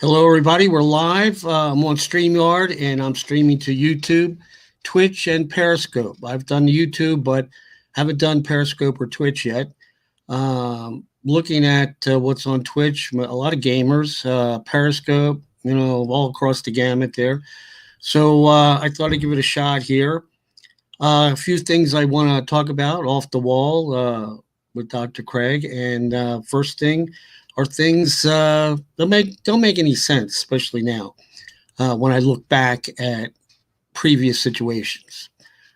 Hello, everybody. We're live. I'm on StreamYard and I'm streaming to YouTube, Twitch, and Periscope. I've done YouTube, but haven't done Periscope or Twitch yet. Looking at what's on Twitch, a lot of gamers, Periscope, all across the gamut there. So I thought I'd give it a shot here. A few things I want to talk about off the wall with Dr. Craig. And first thing are things don't make any sense, especially now when I look back at previous situations.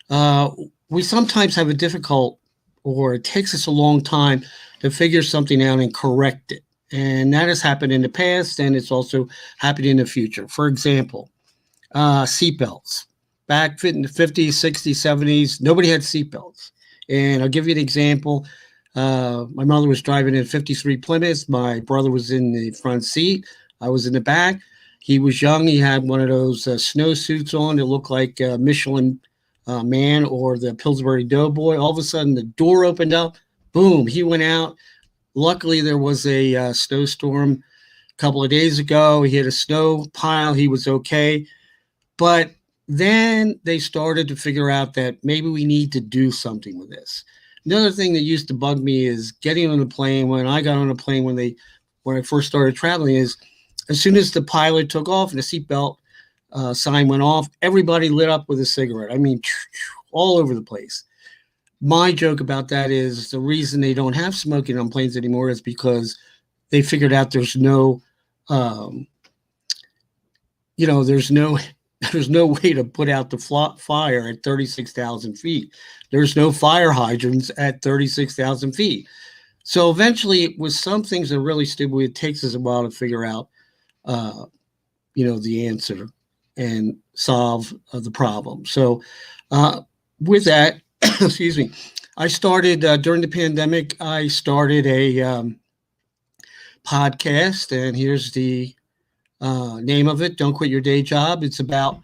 Uh, we sometimes have a difficult, or it takes us a long time to figure something out and correct it. And that has happened in the past, and it's also happening in the future. For example, seatbelts. Back in the 50s, 60s, 70s, nobody had seatbelts. And I'll give you an example. My mother was driving in 53 Plymouth. My brother was in the front seat. I was in the back. He was young. He had one of those snow suits on that looked like Michelin Man or the Pillsbury Doughboy. All of a sudden, the door opened up. Boom, he went out. Luckily, there was a snowstorm a couple of days ago. He hit a snow pile. He was okay. But then they started to figure out that maybe we need to do something with this. Another thing that used to bug me is getting on a plane. When I got on a plane when I first started traveling, is as soon as the pilot took off and the seatbelt sign went off, everybody lit up with a cigarette. I mean, all over the place. My joke about that is the reason they don't have smoking on planes anymore is because they figured out there's no, there's no there's no way to put out the fire at 36,000 feet. There's no fire hydrants at 36,000 feet. So eventually, with some things that are really stupid, it takes us a while to figure out, the answer and solve the problem. So with that, excuse me, I started during the pandemic, I started a podcast, and here's the name of it, Don't Quit Your Day Job. It's about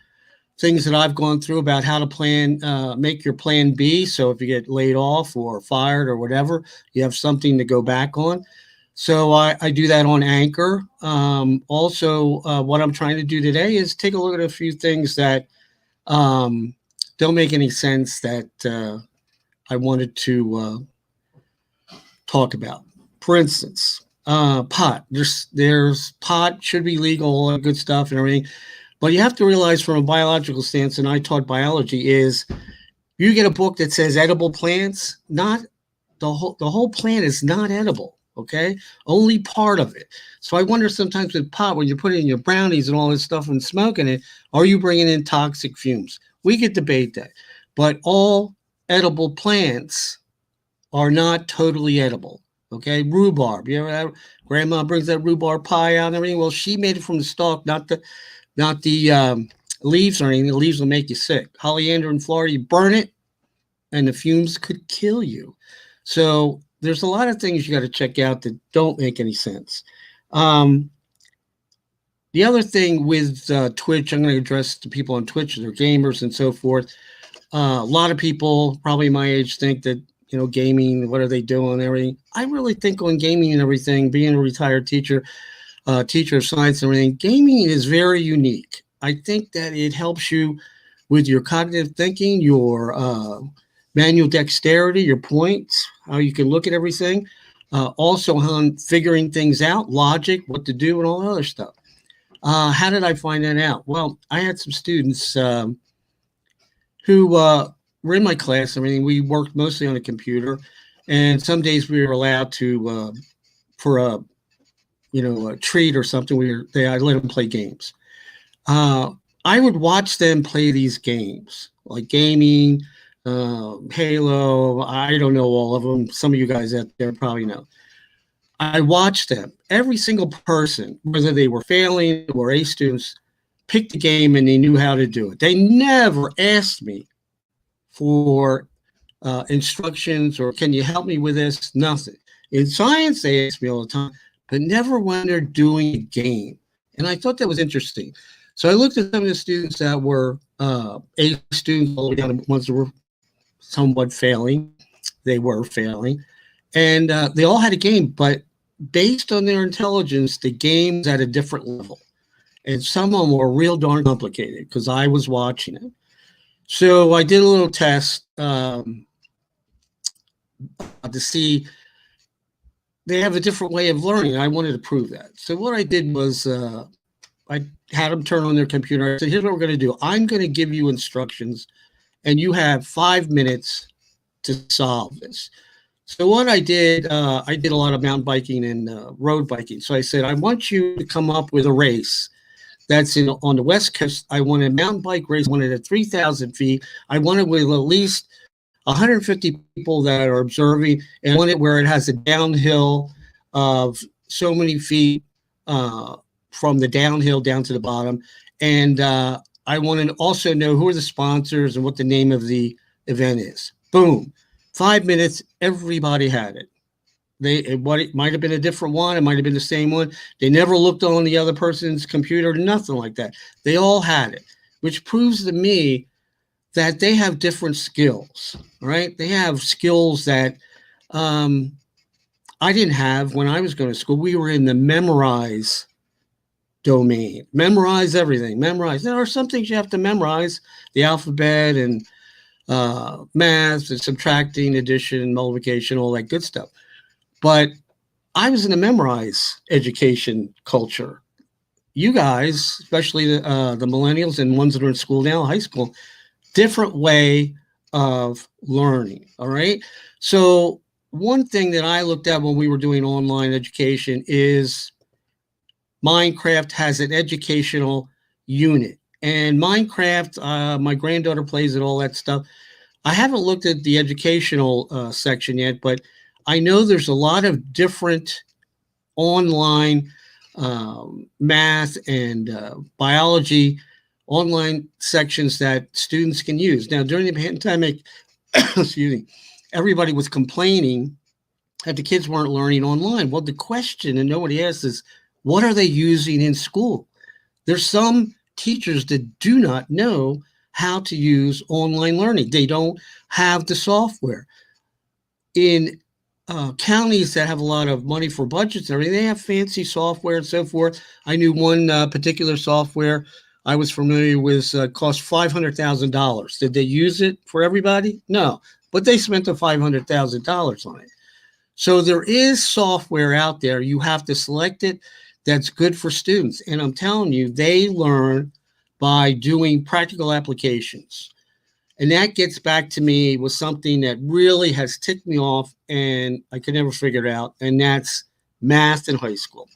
things that I've gone through about how to plan, make your plan B. So if you get laid off or fired or whatever, you have something to go back on. So I do that on Anchor. Also, what I'm trying to do today is take a look at a few things that don't make any sense that I wanted to talk about. For instance, pot. There's pot should be legal, all that good stuff and everything. But you have to realize from a biological stance, and I taught biology, is you get a book that says edible plants, not the whole plant is not edible, okay? Only part of it. So I wonder sometimes with pot, when you put it in your brownies and all this stuff and smoking it, are you bringing in toxic fumes? We could debate that. But all edible plants are not totally edible. Okay, rhubarb. You ever have, grandma brings that rhubarb pie out and everything? Well, she made it from the stalk, not the leaves or anything. The leaves will make you sick. Oleander in Florida, you burn it, and the fumes could kill you. So there's a lot of things you got to check out that don't make any sense. The other thing with Twitch, I'm going to address the people on Twitch, they're gamers and so forth. A lot of people, probably my age, think that gaming, what are they doing and everything. I really think on gaming and everything, being a retired teacher of science and everything, gaming is very unique. I think that it helps you with your cognitive thinking, your manual dexterity, your points, how you can look at everything. Also on figuring things out, logic, what to do, and all other stuff. How did I find that out? Well, I had some students who were in my class. I mean, we worked mostly on a computer, and some days we were allowed to, for a treat or something, I let them play games. I would watch them play these games, like gaming, Halo. I don't know all of them. Some of you guys out there probably know. I watched them. Every single person, whether they were failing or A students, picked the game and they knew how to do it. They never asked me for instructions or can you help me with this? Nothing. In science, they ask me all the time, but never when they're doing a game. And I thought that was interesting. So I looked at some of the students that were A students, all the way down to ones that were somewhat failing. They were failing. And they all had a game, but based on their intelligence, the game's at a different level. And some of them were real darn complicated because I was watching it. So I did a little test to see they have a different way of learning. I wanted to prove that. So what I did was I had them turn on their computer. I said, here's what we're going to do. I'm going to give you instructions, and you have 5 minutes to solve this. So what I did a lot of mountain biking and road biking. So I said, I want you to come up with a race that's on the West Coast. I want a mountain bike race. I want it at 3,000 feet. I want it with at least 150 people that are observing, and I want it where it has a downhill of so many feet from the downhill down to the bottom. And I want to also know who are the sponsors and what the name of the event is. Boom. 5 minutes, everybody had it. It might have been a different one. It might have been the same one. They never looked on the other person's computer, nothing like that. They all had it, which proves to me that they have different skills, right? They have skills that I didn't have when I was going to school. We were in the memorize domain. Memorize everything. Memorize. There are some things you have to memorize, the alphabet and math and subtracting, addition, multiplication, all that good stuff. But I was in a memorize education culture. You guys, especially the millennials and ones that are in school now, high school, different way of learning. All right. So one thing that I looked at when we were doing online education is Minecraft has an educational unit. And Minecraft, my granddaughter plays it, all that stuff. I haven't looked at the educational section yet, but I know there's a lot of different online math and biology online sections that students can use. Now, during the pandemic, excuse me, everybody was complaining that the kids weren't learning online. Well, the question, and nobody asked, is what are they using in school? There's some teachers that do not know how to use online learning. They don't have the software. In counties that have a lot of money for budgets and everything, they have fancy software and so forth. I knew one particular software I was familiar with cost $500,000. Did they use it for everybody? No, but they spent the $500,000 on it. So there is software out there. You have to select it that's good for students. And I'm telling you, they learn by doing practical applications. And that gets back to me with something that really has ticked me off and I could never figure it out. And that's math in high school.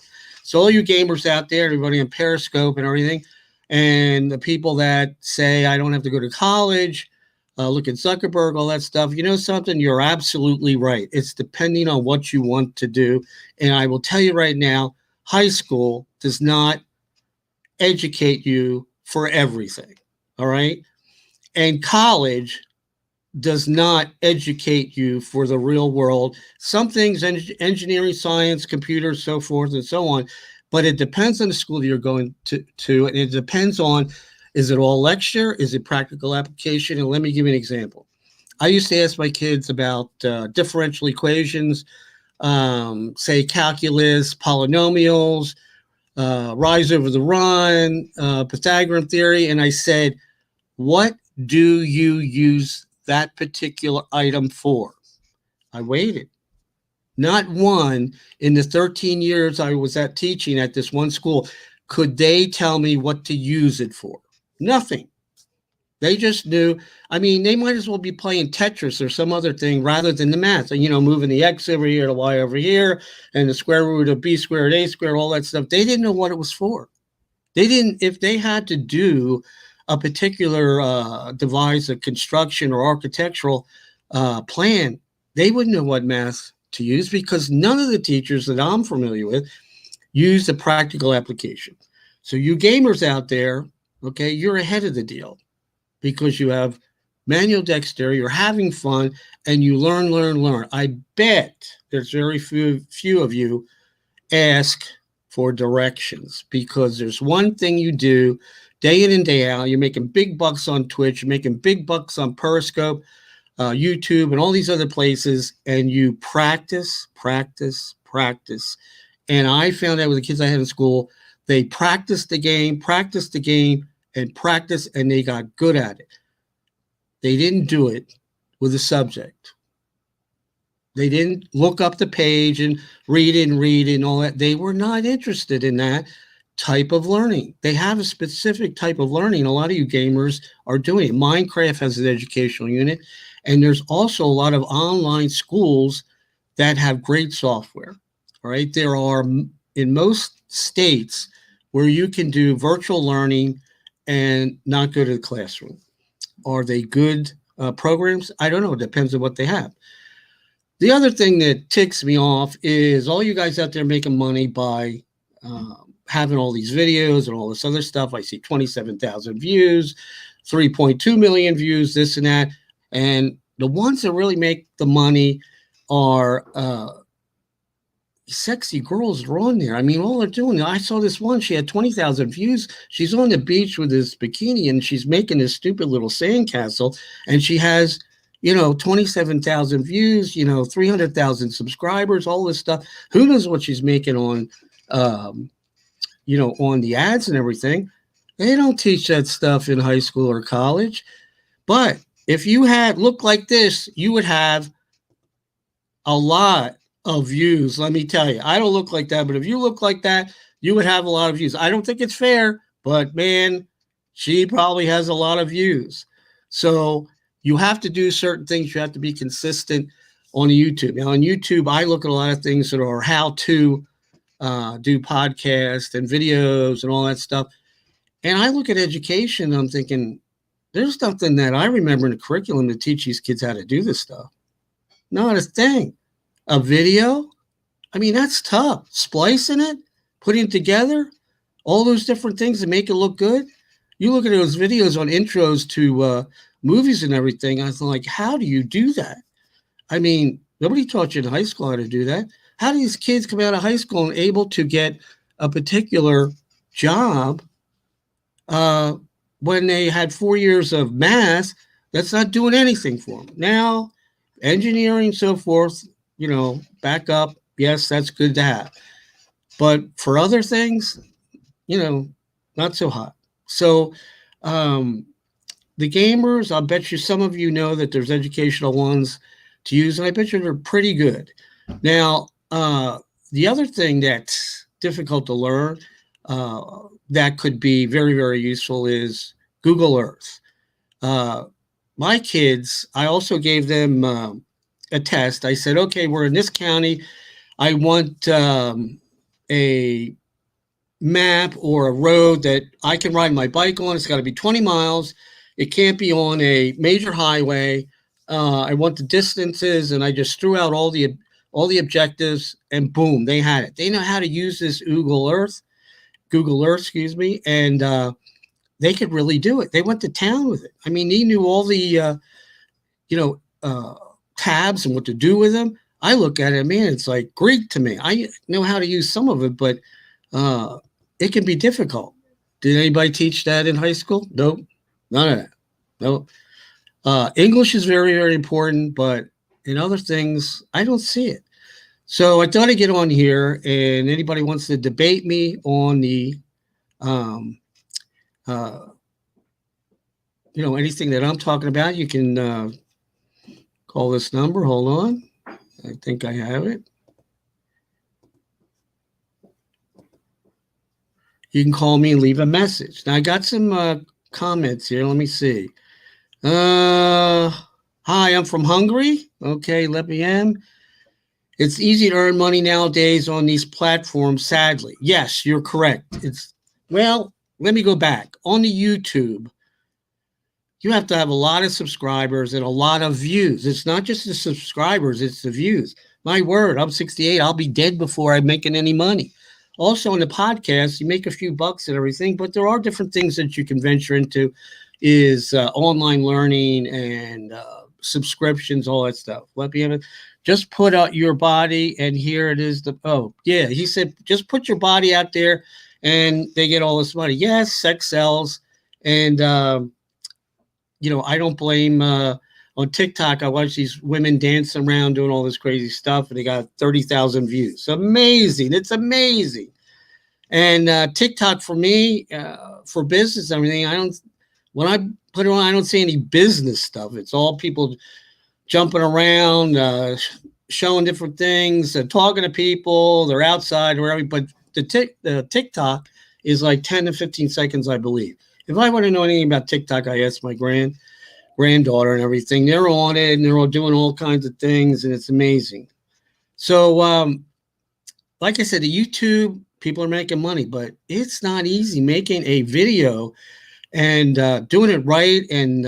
So all you gamers out there, everybody on Periscope and everything, and the people that say, I don't have to go to college, look at Zuckerberg, all that stuff. You know something? You're absolutely right. It's depending on what you want to do. And I will tell you right now, high school does not educate you for everything. All right. And college does not educate you for the real world. Some things, engineering, science, computers, so forth and so on. But it depends on the school you're going to, and it depends on, is it all lecture? Is it practical application? And let me give you an example. I used to ask my kids about differential equations, say calculus, polynomials, rise over the run, Pythagorean theory. And I said, what do you use that particular item for? I waited. Not one in the 13 years I was teaching at this one school could they tell me what to use it for. Nothing. They just knew. I mean, they might as well be playing Tetris or some other thing rather than the math. And, moving the X over here, the Y over here, and the square root of B squared, A squared, all that stuff. They didn't know what it was for. They didn't, if they had to do a particular devise a construction or architectural plan, they wouldn't know what math to use because none of the teachers that I'm familiar with use the practical application. So you gamers out there, okay, you're ahead of the deal because you have manual dexterity, you're having fun, and you learn. I bet there's very few of you ask for directions because there's one thing you do day in and day out. You're making big bucks on Twitch, you're making big bucks on Periscope, YouTube, and all these other places, and you practice. And I found out with the kids I had in school, They practiced the game, and they got good at it. They didn't do it with a subject. They didn't look up the page and read and all that. They were not interested in that type of learning. They have a specific type of learning. A lot of you gamers are doing it. Minecraft has an educational unit, and there's also a lot of online schools that have great software. All right. There are in most states where you can do virtual learning and not go to the classroom. Are they good programs? I don't know. It depends on what they have. The other thing that ticks me off is all you guys out there making money by having all these videos and all this other stuff. I see 27,000 views, 3.2 million views, this and that. And the ones that really make the money are sexy girls that are on there. I mean, all they're doing, I saw this one, she had 20,000 views. She's on the beach with this bikini and she's making this stupid little sandcastle, and she has, 27,000 views, 300,000 subscribers, all this stuff. Who knows what she's making on, on the ads and everything. They don't teach that stuff in high school or college. But if you had looked like this, you would have a lot of views. Let me tell you, I don't look like that, but if you look like that, you would have a lot of views. I don't think it's fair, but man, she probably has a lot of views. So you have to do certain things. You have to be consistent on YouTube. Now on YouTube, I look at a lot of things that are how to do podcasts and videos and all that stuff. And I look at education, I'm thinking, there's nothing that I remember in the curriculum to teach these kids how to do this stuff. Not a thing. A video, I mean, that's tough. Splicing it, putting it together, all those different things that make it look good. You look at those videos on intros to movies and everything, I was like, how do you do that? I mean, nobody taught you in high school how to do that. How do these kids come out of high school and able to get a particular job when they had 4 years of math that's not doing anything for them? Now, engineering, so forth, back up. Yes, that's good to have. But for other things, not so hot. So the gamers, I'll bet you some of you know that there's educational ones to use, and I bet you they're pretty good. Now, the other thing that's difficult to learn that could be very, very useful is Google Earth. My kids, I also gave them a test. I said, okay, we're in this county. I want a map or a road that I can ride my bike on. It's got to be 20 miles. It can't be on a major highway. I want the distances, and I just threw out all the objectives, and boom, they had it. They know how to use this Google Earth, and they could really do it. They went to town with it. I mean, they knew all the, tabs and what to do with them. I look at it, man, it's like Greek to me. I know how to use some of it, but it can be difficult. Did anybody teach that in high school? Nope, none of that. Nope. English is very, very important, but in other things, I don't see it. So I thought I'd get on here, and anybody wants to debate me on the, anything that I'm talking about, you can call this number. Hold on. I think I have it. You can call me and leave a message. Now, I got some comments here. Let me see. Hi, I'm from Hungary. Okay, let me in. It's easy to earn money nowadays on these platforms, sadly. Yes, you're correct. Let me go back. On the YouTube, you have to have a lot of subscribers and a lot of views. It's not just the subscribers, it's the views. My word, I'm 68. I'll be dead before I'm making any money. Also, on the podcast, you make a few bucks and everything, but there are different things that you can venture into, is online learning and subscriptions, all that stuff. Let me have it. Just put out your body, and here it is. He said, just put your body out there, and they get all this money. Yes, sex sells, and I don't blame. On TikTok, I watch these women dancing around doing all this crazy stuff, and they got 30,000 views. Amazing! It's amazing. And TikTok for me, for business, and everything. When I put it on, I don't see any business stuff. It's all people jumping around, showing different things, talking to people. They're outside or wherever. But the TikTok is like 10 to 15 seconds, I believe. If I want to know anything about TikTok, I ask my granddaughter and everything. They're on it and they're all doing all kinds of things, and it's amazing. So, like I said, the YouTube, people are making money, but it's not easy making a video and doing it right. And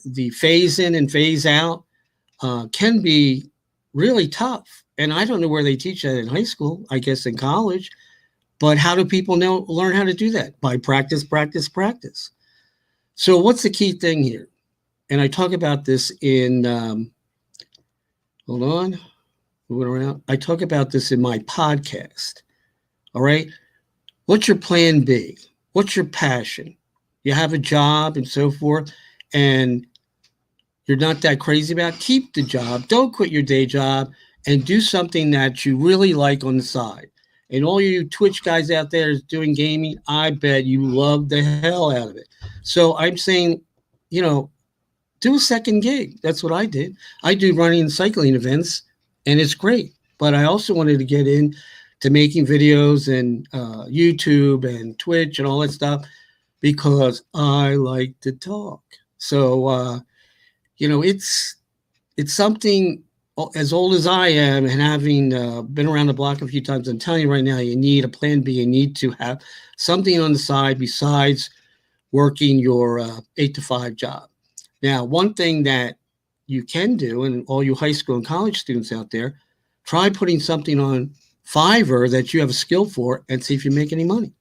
the phase in and phase out can be really tough. And I don't know where they teach that in high school, I guess in college. But how do people learn how to do that? By practice, practice, practice. So what's the key thing here? And I talk about this in, hold on, moving around. I talk about this in my podcast. All right. What's your plan B? What's your passion? You have a job and so forth, and you're not that crazy about it. Keep the job. Don't quit your day job and do something that you really like on the side. And all you Twitch guys out there is doing gaming, I bet you love the hell out of it. So I'm saying, do a second gig. That's what I did. I do running and cycling events, and it's great. But I also wanted to get in to making videos and YouTube and Twitch and all that stuff because I like to talk. So, it's something as old as I am and having been around the block a few times. I'm telling you right now, you need a plan B. You need to have something on the side besides working your 8 to 5 job. Now, one thing that you can do, and all you high school and college students out there, try putting something on Fiverr that you have a skill for and see if you make any money.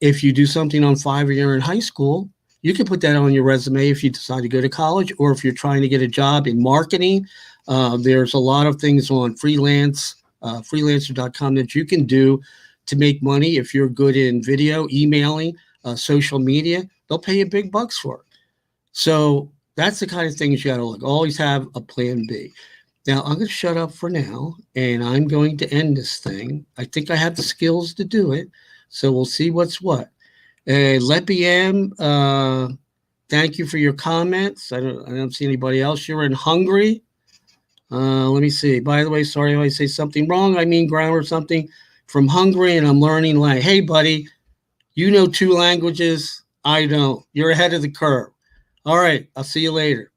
If you do something on Fiverr you're in high school, you can put that on your resume if you decide to go to college, or if you're trying to get a job in marketing. There's a lot of things on freelancer.com that you can do to make money if you're good in video, emailing, social media. They'll pay you big bucks for it. So that's the kind of things you got to look. Always have a plan B. Now, I'm going to shut up for now, and I'm going to end this thing. I think I have the skills to do it, so we'll see what's what. Leppy M, thank you for your comments. I don't see anybody else. You're in Hungary. Let me see. By the way, sorry if I say something wrong. I mean grammar or something. From Hungary, and I'm learning like, hey, buddy, you know 2 languages. I don't. You're ahead of the curve. All right. I'll see you later.